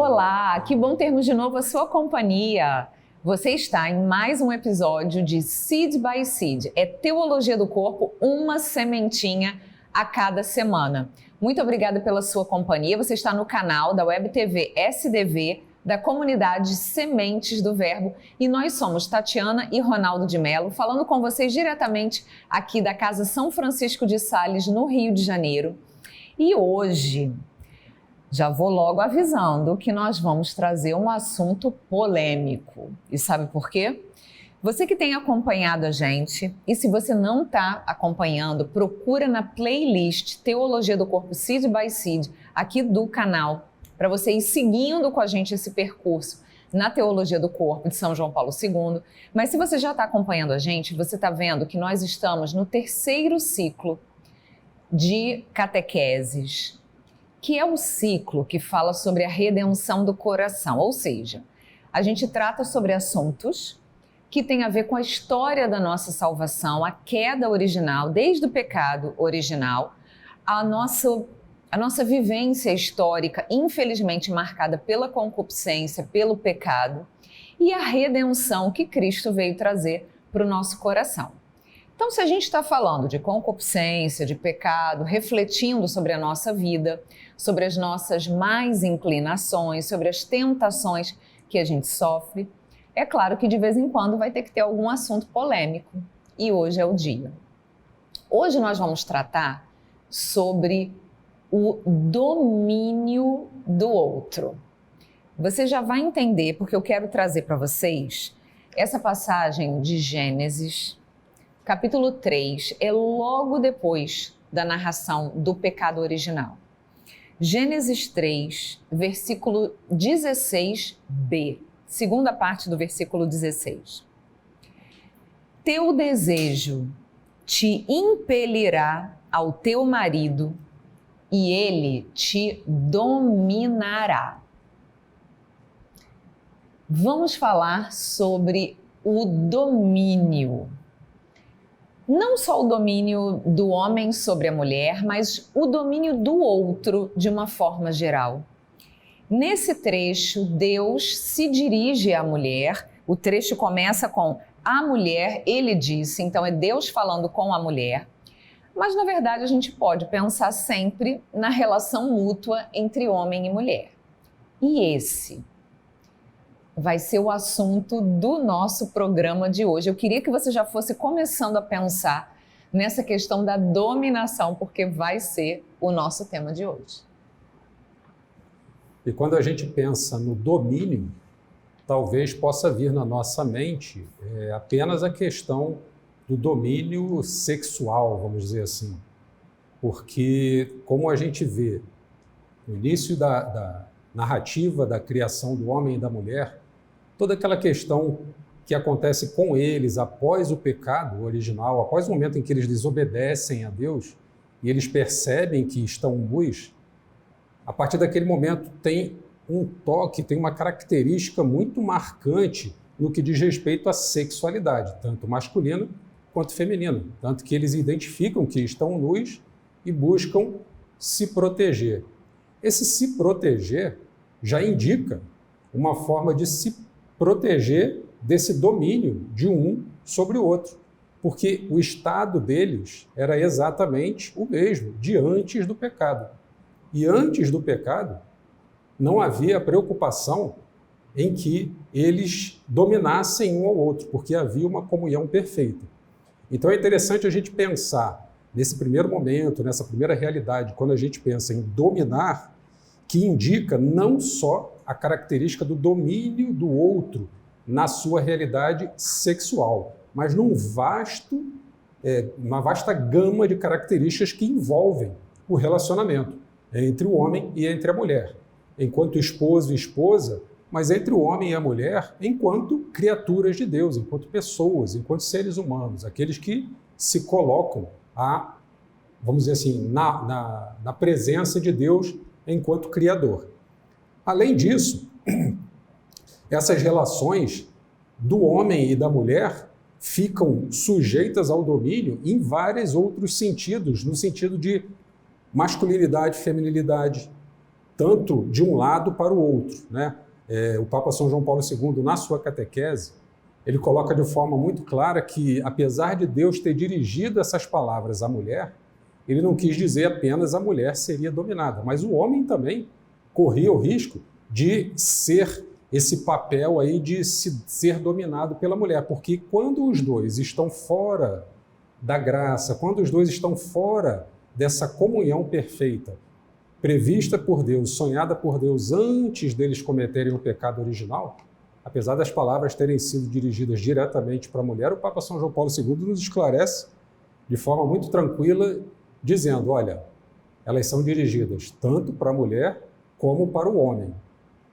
Olá, que bom termos de novo a sua companhia. Você está em mais um episódio de Seed by Seed. É Teologia do Corpo, uma sementinha a cada semana. Muito obrigada pela sua companhia. Você está no canal da Web TV SDV, da comunidade Sementes do Verbo, e nós somos Tatiana e Ronaldo de Mello, falando com vocês diretamente aqui da Casa São Francisco de Sales, no Rio de Janeiro. E hoje, já vou logo avisando que nós vamos trazer um assunto polêmico. E sabe por quê? Você que tem acompanhado a gente, e se você não está acompanhando, procura na playlist Teologia do Corpo Seed by Seed, aqui do canal, para você ir seguindo com a gente esse percurso na Teologia do Corpo de São João Paulo II. Mas se você já está acompanhando a gente, você está vendo que nós estamos no terceiro ciclo de catequeses, que é o ciclo que fala sobre a redenção do coração, ou seja, a gente trata sobre assuntos que têm a ver com a história da nossa salvação, a queda original, desde o pecado original, a nossa vivência histórica, infelizmente marcada pela concupiscência, pelo pecado, e a redenção que Cristo veio trazer para o nosso coração. Então, se a gente está falando de concupiscência, de pecado, refletindo sobre a nossa vida, sobre as nossas más inclinações, sobre as tentações que a gente sofre, é claro que de vez em quando vai ter que ter algum assunto polêmico. E hoje é o dia. Hoje nós vamos tratar sobre o domínio do outro. Você já vai entender, porque eu quero trazer para vocês essa passagem de Gênesis, capítulo 3, é logo depois da narração do pecado original. Gênesis 3, versículo 16b, segunda parte do versículo 16. Teu desejo te impelirá ao teu marido e ele te dominará. Vamos falar sobre o domínio. Não só o domínio do homem sobre a mulher, mas o domínio do outro de uma forma geral. Nesse trecho, Deus se dirige à mulher. O trecho começa com a mulher, ele disse, então é Deus falando com a mulher. Mas, na verdade, a gente pode pensar sempre na relação mútua entre homem e mulher. E esse vai ser o assunto do nosso programa de hoje. Eu queria que você já fosse começando a pensar nessa questão da dominação, porque vai ser o nosso tema de hoje. E quando a gente pensa no domínio, talvez possa vir na nossa mente apenas a questão do domínio sexual, vamos dizer assim. Porque, como a gente vê no início da narrativa da criação do homem e da mulher, toda aquela questão que acontece com eles após o pecado original, após o momento em que eles desobedecem a Deus e eles percebem que estão nus, a partir daquele momento tem um toque, tem uma característica muito marcante no que diz respeito à sexualidade, tanto masculina quanto feminina, tanto que eles identificam que estão nus e buscam se proteger. Esse se proteger já indica uma forma de se proteger desse domínio de um sobre o outro, porque o estado deles era exatamente o mesmo de antes do pecado. E antes do pecado, não havia preocupação em que eles dominassem um ao outro, porque havia uma comunhão perfeita. Então é interessante a gente pensar nesse primeiro momento, nessa primeira realidade, quando a gente pensa em dominar, que indica não só a característica do domínio do outro na sua realidade sexual, mas uma vasta gama de características que envolvem o relacionamento entre o homem e entre a mulher, enquanto esposo e esposa, mas entre o homem e a mulher enquanto criaturas de Deus, enquanto pessoas, enquanto seres humanos, aqueles que se colocam vamos dizer assim, na presença de Deus enquanto Criador. Além disso, essas relações do homem e da mulher ficam sujeitas ao domínio em vários outros sentidos, no sentido de masculinidade, feminilidade, tanto de um lado para o outro, né? O Papa São João Paulo II, na sua catequese, ele coloca de forma muito clara que, apesar de Deus ter dirigido essas palavras à mulher, ele não quis dizer apenas a mulher seria dominada, mas o homem também corria o risco de ser esse papel aí de ser dominado pela mulher, porque quando os dois estão fora da graça, quando os dois estão fora dessa comunhão perfeita, prevista por Deus, sonhada por Deus antes deles cometerem o pecado original, apesar das palavras terem sido dirigidas diretamente para a mulher, o Papa São João Paulo II nos esclarece de forma muito tranquila, dizendo, olha, elas são dirigidas tanto para a mulher como para o homem.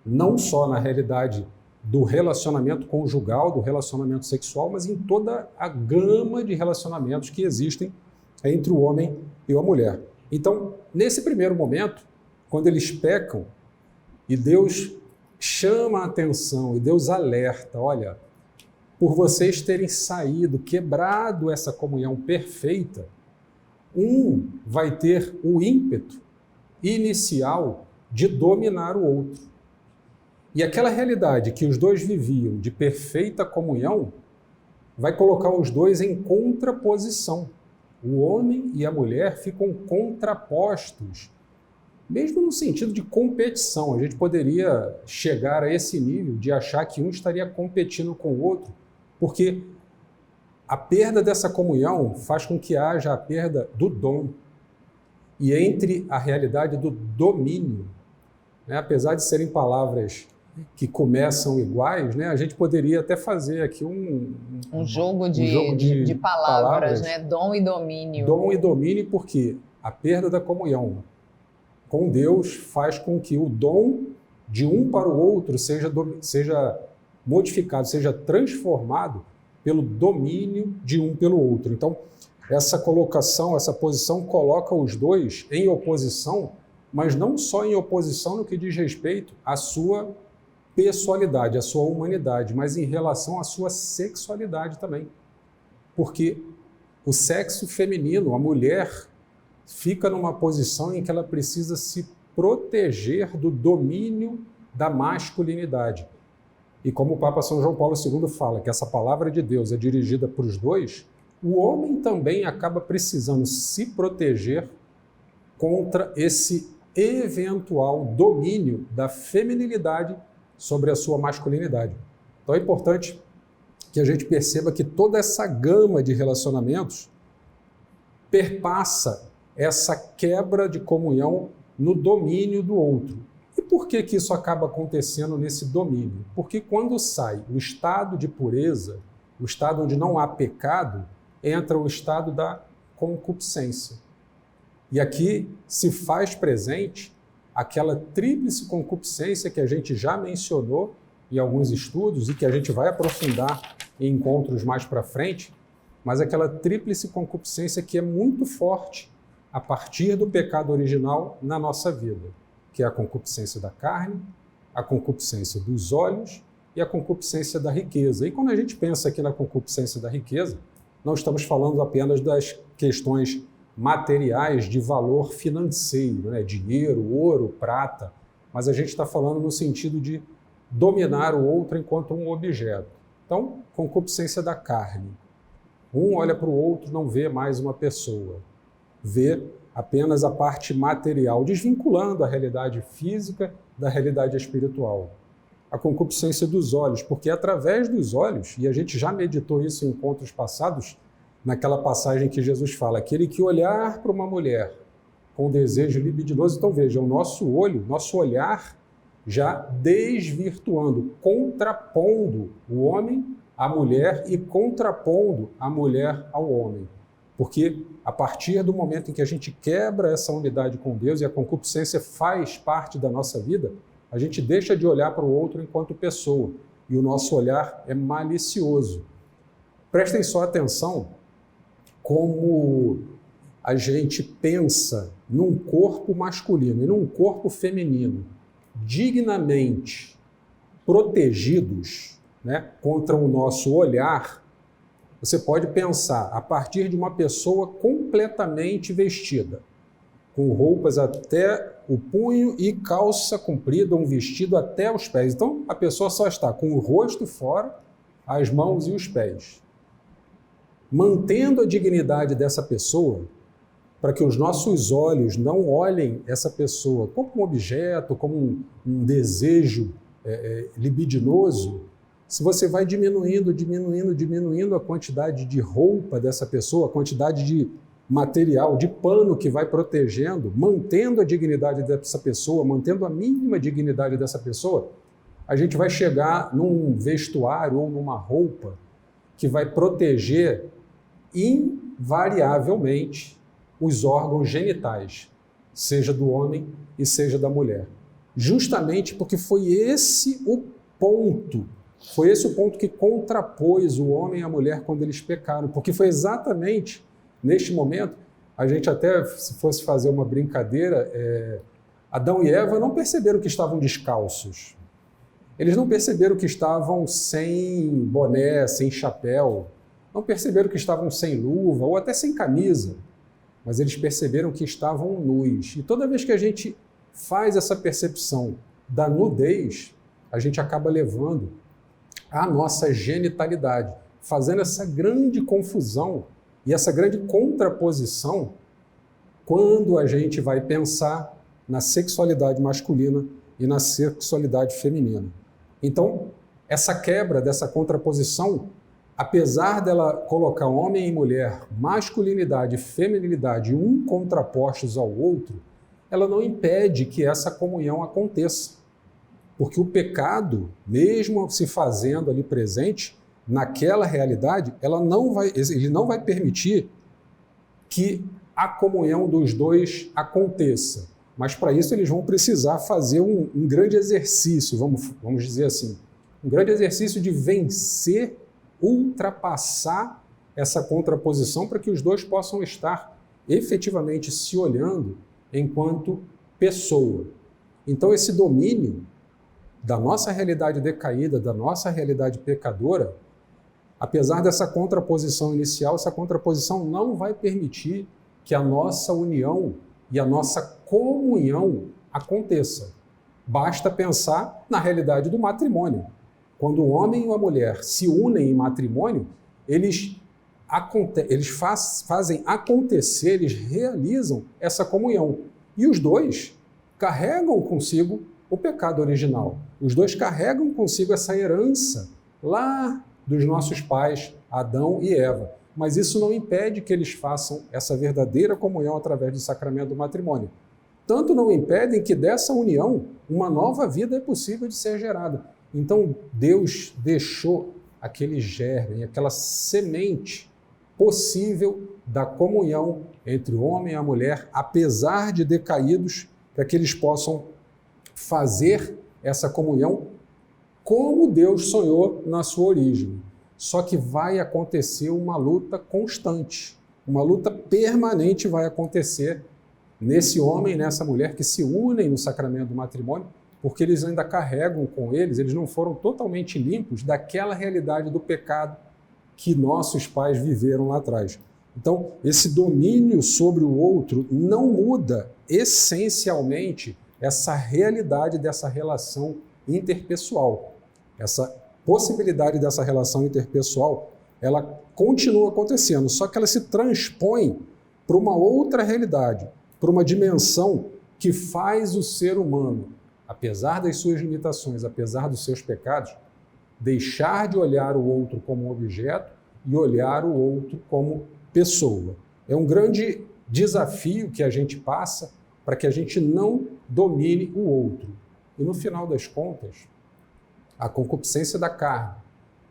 Não só na realidade do relacionamento conjugal, do relacionamento sexual, mas em toda a gama de relacionamentos que existem entre o homem e a mulher. Então, nesse primeiro momento, quando eles pecam e Deus chama a atenção e Deus alerta, olha, por vocês terem saído, quebrado essa comunhão perfeita, um vai ter o ímpeto inicial de dominar o outro. E aquela realidade que os dois viviam de perfeita comunhão vai colocar os dois em contraposição. O homem e a mulher ficam contrapostos, mesmo no sentido de competição. A gente poderia chegar a esse nível de achar que um estaria competindo com o outro, porque a perda dessa comunhão faz com que haja a perda do dom. E entre a realidade do domínio, né, apesar de serem palavras que começam iguais, né, a gente poderia até fazer aqui um jogo de palavras, né? Dom e domínio. Dom e domínio, porque a perda da comunhão com Deus faz com que o dom de um para o outro seja modificado, seja transformado pelo domínio de um pelo outro. Então, essa colocação, essa posição coloca os dois em oposição, mas não só em oposição no que diz respeito à sua pessoalidade, à sua humanidade, mas em relação à sua sexualidade também. Porque o sexo feminino, a mulher, fica numa posição em que ela precisa se proteger do domínio da masculinidade. E como o Papa São João Paulo II fala que essa palavra de Deus é dirigida para os dois, o homem também acaba precisando se proteger contra esse eventual domínio da feminilidade sobre a sua masculinidade. Então é importante que a gente perceba que toda essa gama de relacionamentos perpassa essa quebra de comunhão no domínio do outro. E por que isso acaba acontecendo nesse domínio? Porque quando sai o estado de pureza, o estado onde não há pecado, entra o estado da concupiscência. E aqui se faz presente aquela tríplice concupiscência que a gente já mencionou em alguns estudos e que a gente vai aprofundar em encontros mais para frente, mas aquela tríplice concupiscência que é muito forte a partir do pecado original na nossa vida, que é a concupiscência da carne, a concupiscência dos olhos e a concupiscência da riqueza. E quando a gente pensa aqui na concupiscência da riqueza, não estamos falando apenas das questões materiais de valor financeiro, né? Dinheiro, ouro, prata, mas a gente está falando no sentido de dominar o outro enquanto um objeto. Então, concupiscência da carne. Um olha para o outro, não vê mais uma pessoa, vê apenas a parte material, desvinculando a realidade física da realidade espiritual. A concupiscência dos olhos, porque é através dos olhos, e a gente já meditou isso em encontros passados, naquela passagem que Jesus fala, aquele que olhar para uma mulher com desejo libidinoso, então veja, o nosso olho, nosso olhar já desvirtuando, contrapondo o homem à mulher e contrapondo a mulher ao homem. Porque a partir do momento em que a gente quebra essa unidade com Deus e a concupiscência faz parte da nossa vida, a gente deixa de olhar para o outro enquanto pessoa e o nosso olhar é malicioso. Prestem só atenção como a gente pensa num corpo masculino e num corpo feminino dignamente protegidos, né, contra o nosso olhar. Você pode pensar a partir de uma pessoa completamente vestida, com roupas até o punho e calça comprida, um vestido até os pés. Então, a pessoa só está com o rosto fora, as mãos e os pés. Mantendo a dignidade dessa pessoa, para que os nossos olhos não olhem essa pessoa como um objeto, como um desejo libidinoso, se você vai diminuindo a quantidade de roupa dessa pessoa, a quantidade de material, de pano que vai protegendo, mantendo a dignidade dessa pessoa, mantendo a mínima dignidade dessa pessoa, a gente vai chegar num vestuário ou numa roupa que vai proteger invariavelmente os órgãos genitais, seja do homem e seja da mulher. Justamente porque foi esse o ponto que contrapôs o homem e a mulher quando eles pecaram, porque foi exatamente neste momento, a gente até, se fosse fazer uma brincadeira, Adão e Eva não perceberam que estavam descalços. Eles não perceberam que estavam sem boné, sem chapéu, não perceberam que estavam sem luva ou até sem camisa, mas eles perceberam que estavam nus. E toda vez que a gente faz essa percepção da nudez, a gente acaba levando a nossa genitalidade, fazendo essa grande confusão e essa grande contraposição quando a gente vai pensar na sexualidade masculina e na sexualidade feminina. Então, essa quebra dessa contraposição, apesar dela colocar homem e mulher, masculinidade e feminilidade, um contrapostos ao outro, ela não impede que essa comunhão aconteça. Porque o pecado, mesmo se fazendo ali presente, naquela realidade, ele não vai permitir que a comunhão dos dois aconteça. Mas para isso eles vão precisar fazer um grande exercício, vamos dizer assim, um grande exercício de vencer, ultrapassar essa contraposição para que os dois possam estar efetivamente se olhando enquanto pessoa. Então esse domínio da nossa realidade decaída, da nossa realidade pecadora, apesar dessa contraposição inicial, essa contraposição não vai permitir que a nossa união e a nossa comunhão aconteça. Basta pensar na realidade do matrimônio. Quando o homem e a mulher se unem em matrimônio, eles fazem acontecer, eles realizam essa comunhão. E os dois carregam consigo o pecado original. Os dois carregam consigo essa herança lá dos nossos pais, Adão e Eva. Mas isso não impede que eles façam essa verdadeira comunhão através do sacramento do matrimônio. Tanto não impedem que dessa união uma nova vida é possível de ser gerada. Então Deus deixou aquele germe, aquela semente possível da comunhão entre o homem e a mulher, apesar de decaídos, para que eles possam fazer essa comunhão como Deus sonhou na sua origem. Só que vai acontecer uma luta constante, uma luta permanente vai acontecer nesse homem e nessa mulher que se unem no sacramento do matrimônio, porque eles ainda carregam com eles não foram totalmente limpos daquela realidade do pecado que nossos pais viveram lá atrás. Então, esse domínio sobre o outro não muda essencialmente essa realidade dessa relação interpessoal. Essa possibilidade dessa relação interpessoal, ela continua acontecendo, só que ela se transpõe para uma outra realidade, para uma dimensão que faz o ser humano, apesar das suas limitações, apesar dos seus pecados, deixar de olhar o outro como objeto e olhar o outro como pessoa. É um grande desafio que a gente passa para que a gente não domine o outro. E no final das contas, a concupiscência da carne,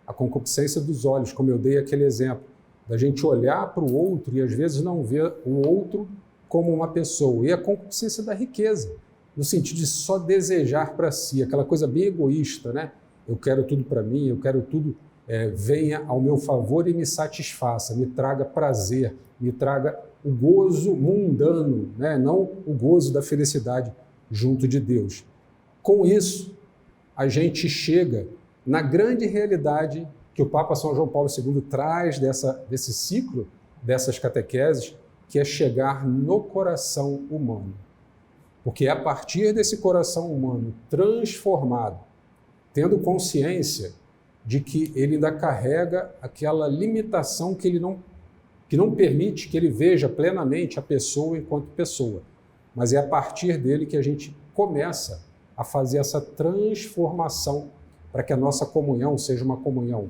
a concupiscência dos olhos, como eu dei aquele exemplo, da gente olhar para o outro e às vezes não ver o outro como uma pessoa. E a concupiscência da riqueza, no sentido de só desejar para si, aquela coisa bem egoísta, né? Eu quero tudo para mim, eu quero tudo venha ao meu favor e me satisfaça, me traga prazer, me traga o gozo mundano, né? Não o gozo da felicidade junto de Deus. Com isso, a gente chega na grande realidade que o Papa São João Paulo II traz desse ciclo, dessas catequeses, que é chegar no coração humano. Porque é a partir desse coração humano transformado, tendo consciência de que ele ainda carrega aquela limitação que não permite que ele veja plenamente a pessoa enquanto pessoa. Mas é a partir dele que a gente começa a fazer essa transformação para que a nossa comunhão seja uma comunhão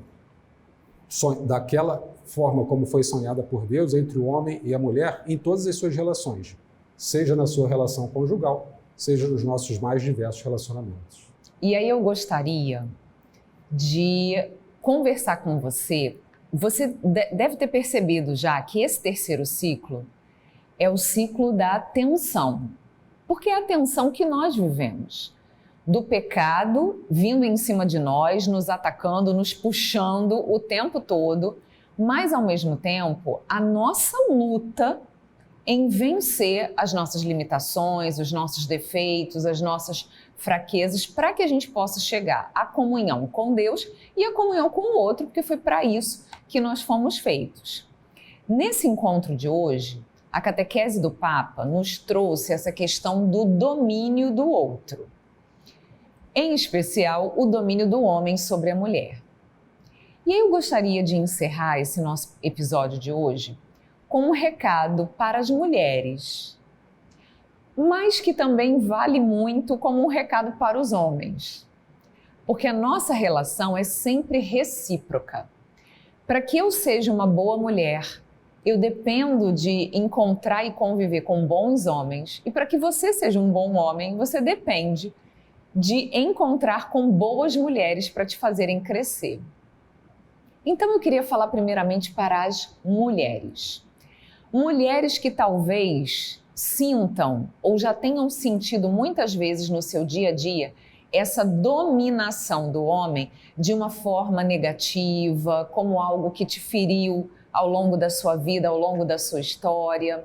daquela forma como foi sonhada por Deus entre o homem e a mulher em todas as suas relações, seja na sua relação conjugal, seja nos nossos mais diversos relacionamentos. E aí eu gostaria de conversar com você. Você deve ter percebido já que esse terceiro ciclo é o ciclo da tensão, porque é a tensão que nós vivemos. Do pecado vindo em cima de nós, nos atacando, nos puxando o tempo todo, mas ao mesmo tempo a nossa luta em vencer as nossas limitações, os nossos defeitos, as nossas fraquezas, para que a gente possa chegar à comunhão com Deus e à comunhão com o outro, porque foi para isso que nós fomos feitos. Nesse encontro de hoje, a catequese do Papa nos trouxe essa questão do domínio do outro. Em especial, o domínio do homem sobre a mulher. E aí eu gostaria de encerrar esse nosso episódio de hoje com um recado para as mulheres, mas que também vale muito como um recado para os homens, porque a nossa relação é sempre recíproca. Para que eu seja uma boa mulher, eu dependo de encontrar e conviver com bons homens, e para que você seja um bom homem, você depende de encontrar com boas mulheres para te fazerem crescer. Então eu queria falar primeiramente para as mulheres. Mulheres que talvez sintam ou já tenham sentido muitas vezes no seu dia a dia essa dominação do homem de uma forma negativa, como algo que te feriu ao longo da sua vida, ao longo da sua história.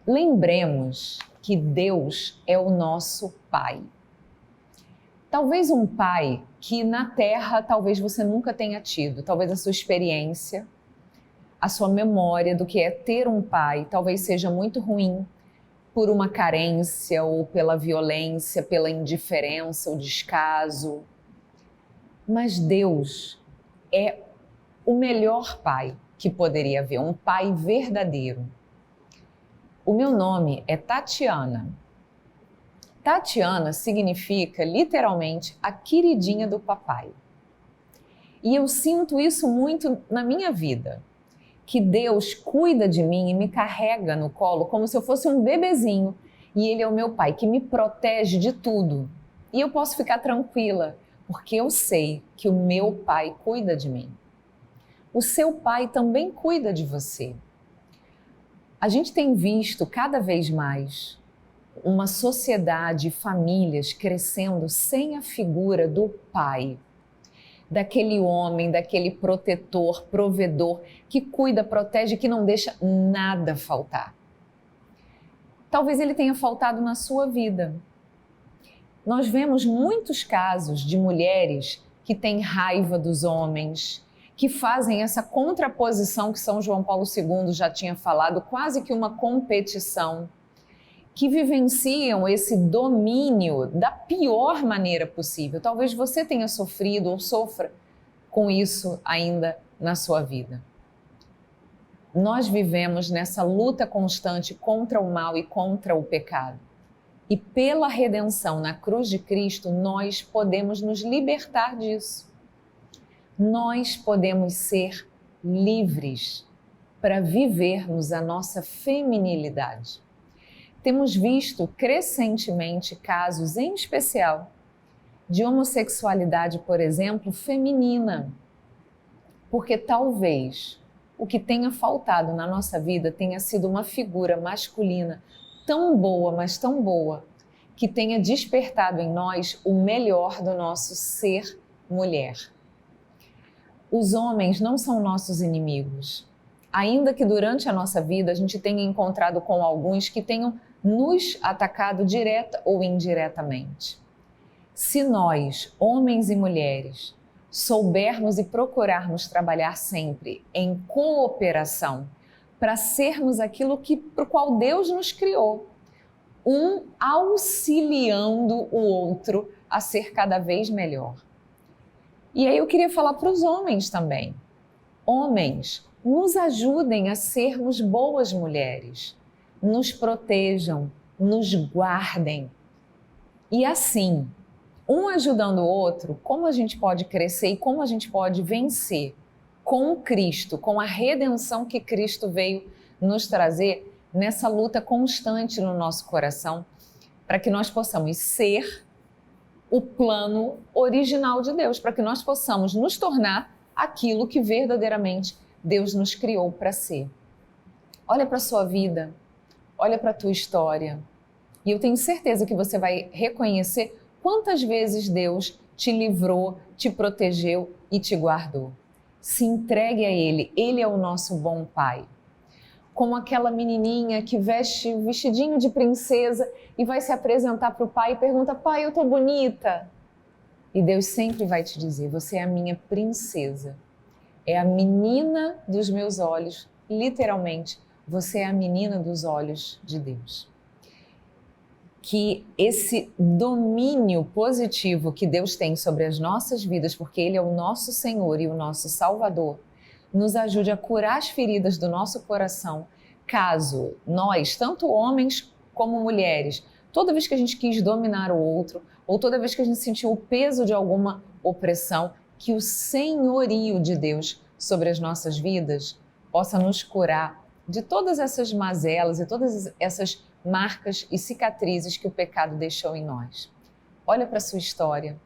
Lembremos que Deus é o nosso Pai. Talvez um pai que na Terra talvez você nunca tenha tido, talvez a sua experiência, a sua memória do que é ter um pai talvez seja muito ruim por uma carência ou pela violência, pela indiferença, o descaso. Mas Deus é o melhor pai que poderia haver, um pai verdadeiro. O meu nome é Tatiana. Tatiana significa literalmente a queridinha do papai. E eu sinto isso muito na minha vida, que Deus cuida de mim e me carrega no colo como se eu fosse um bebezinho. E Ele é o meu pai, que me protege de tudo. E eu posso ficar tranquila, porque eu sei que o meu pai cuida de mim. O seu pai também cuida de você. A gente tem visto cada vez mais uma sociedade, famílias crescendo sem a figura do pai, daquele homem, daquele protetor, provedor, que cuida, protege, que não deixa nada faltar. Talvez ele tenha faltado na sua vida. Nós vemos muitos casos de mulheres que têm raiva dos homens, que fazem essa contraposição que São João Paulo II já tinha falado, quase que uma competição, que vivenciam esse domínio da pior maneira possível. Talvez você tenha sofrido ou sofra com isso ainda na sua vida. Nós vivemos nessa luta constante contra o mal e contra o pecado. E pela redenção na cruz de Cristo, nós podemos nos libertar disso. Nós podemos ser livres para vivermos a nossa feminilidade. Temos visto crescentemente casos, em especial, de homossexualidade, por exemplo, feminina. Porque talvez o que tenha faltado na nossa vida tenha sido uma figura masculina tão boa, mas tão boa, que tenha despertado em nós o melhor do nosso ser mulher. Os homens não são nossos inimigos. Ainda que durante a nossa vida a gente tenha encontrado com alguns que tenham nos atacado direta ou indiretamente. Se nós, homens e mulheres, soubermos e procurarmos trabalhar sempre em cooperação para sermos aquilo para o qual Deus nos criou. Um auxiliando o outro a ser cada vez melhor. E aí eu queria falar para os homens também. Homens, nos ajudem a sermos boas mulheres. Nos protejam, nos guardem. E assim, um ajudando o outro, como a gente pode crescer e como a gente pode vencer com Cristo, com a redenção que Cristo veio nos trazer nessa luta constante no nosso coração, para que nós possamos ser o plano original de Deus, para que nós possamos nos tornar aquilo que verdadeiramente Deus nos criou para ser. Olha para a sua vida, olha para a tua história, e eu tenho certeza que você vai reconhecer quantas vezes Deus te livrou, te protegeu e te guardou. Se entregue a Ele, Ele é o nosso bom Pai. Como aquela menininha que veste o vestidinho de princesa e vai se apresentar para o pai e pergunta: pai, eu tô bonita? E Deus sempre vai te dizer: você é a minha princesa, é a menina dos meus olhos, literalmente, você é a menina dos olhos de Deus. Que esse domínio positivo que Deus tem sobre as nossas vidas, porque Ele é o nosso Senhor e o nosso Salvador, nos ajude a curar as feridas do nosso coração, caso nós, tanto homens como mulheres, toda vez que a gente quis dominar o outro, ou toda vez que a gente sentiu o peso de alguma opressão, que o senhorio de Deus sobre as nossas vidas possa nos curar de todas essas mazelas e todas essas marcas e cicatrizes que o pecado deixou em nós. Olha para a sua história,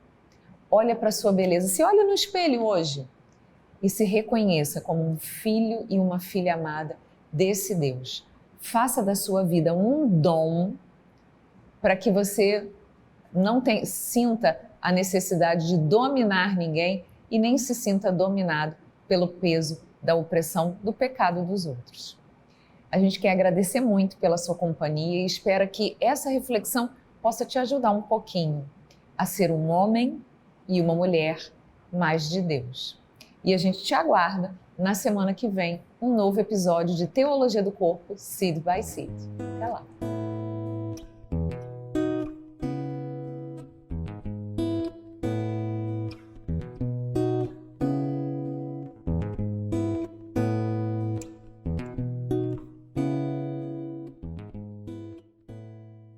olha para a sua beleza, se olha no espelho hoje e se reconheça como um filho e uma filha amada desse Deus. Faça da sua vida um dom para que você não sinta a necessidade de dominar ninguém e nem se sinta dominado pelo peso da opressão do pecado dos outros. A gente quer agradecer muito pela sua companhia e espera que essa reflexão possa te ajudar um pouquinho a ser um homem e uma mulher mais de Deus. E a gente te aguarda na semana que vem um novo episódio de Teologia do Corpo, Seed by Seed. Até lá!